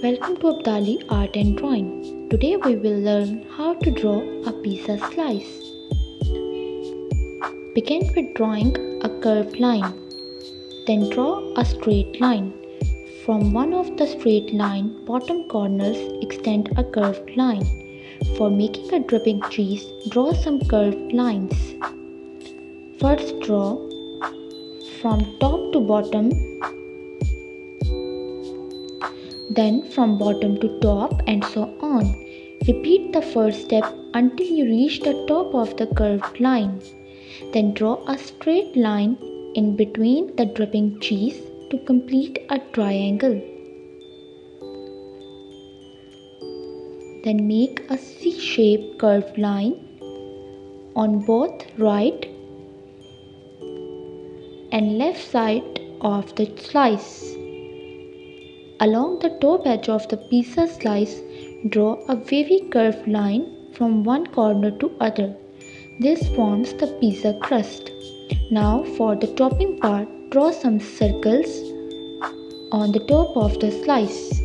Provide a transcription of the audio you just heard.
Welcome to Abdali Art and Drawing. Today we will learn how to draw a pizza slice. Begin with drawing a curved line. Then draw a straight line. From one of the straight line bottom corners, extend a curved line. For making a dripping cheese, draw some curved lines. First draw from top to bottom, then from bottom to top, and so on. Repeat the first step until you reach the top of the curved line. Then draw a straight line in between the dripping cheese to complete a triangle. Then make a C-shaped curved line on both right and left side of the slice. Along the top edge of the pizza slice, draw a wavy curved line from one corner to other. This forms the pizza crust. Now for the topping part, draw some circles on the top of the slice.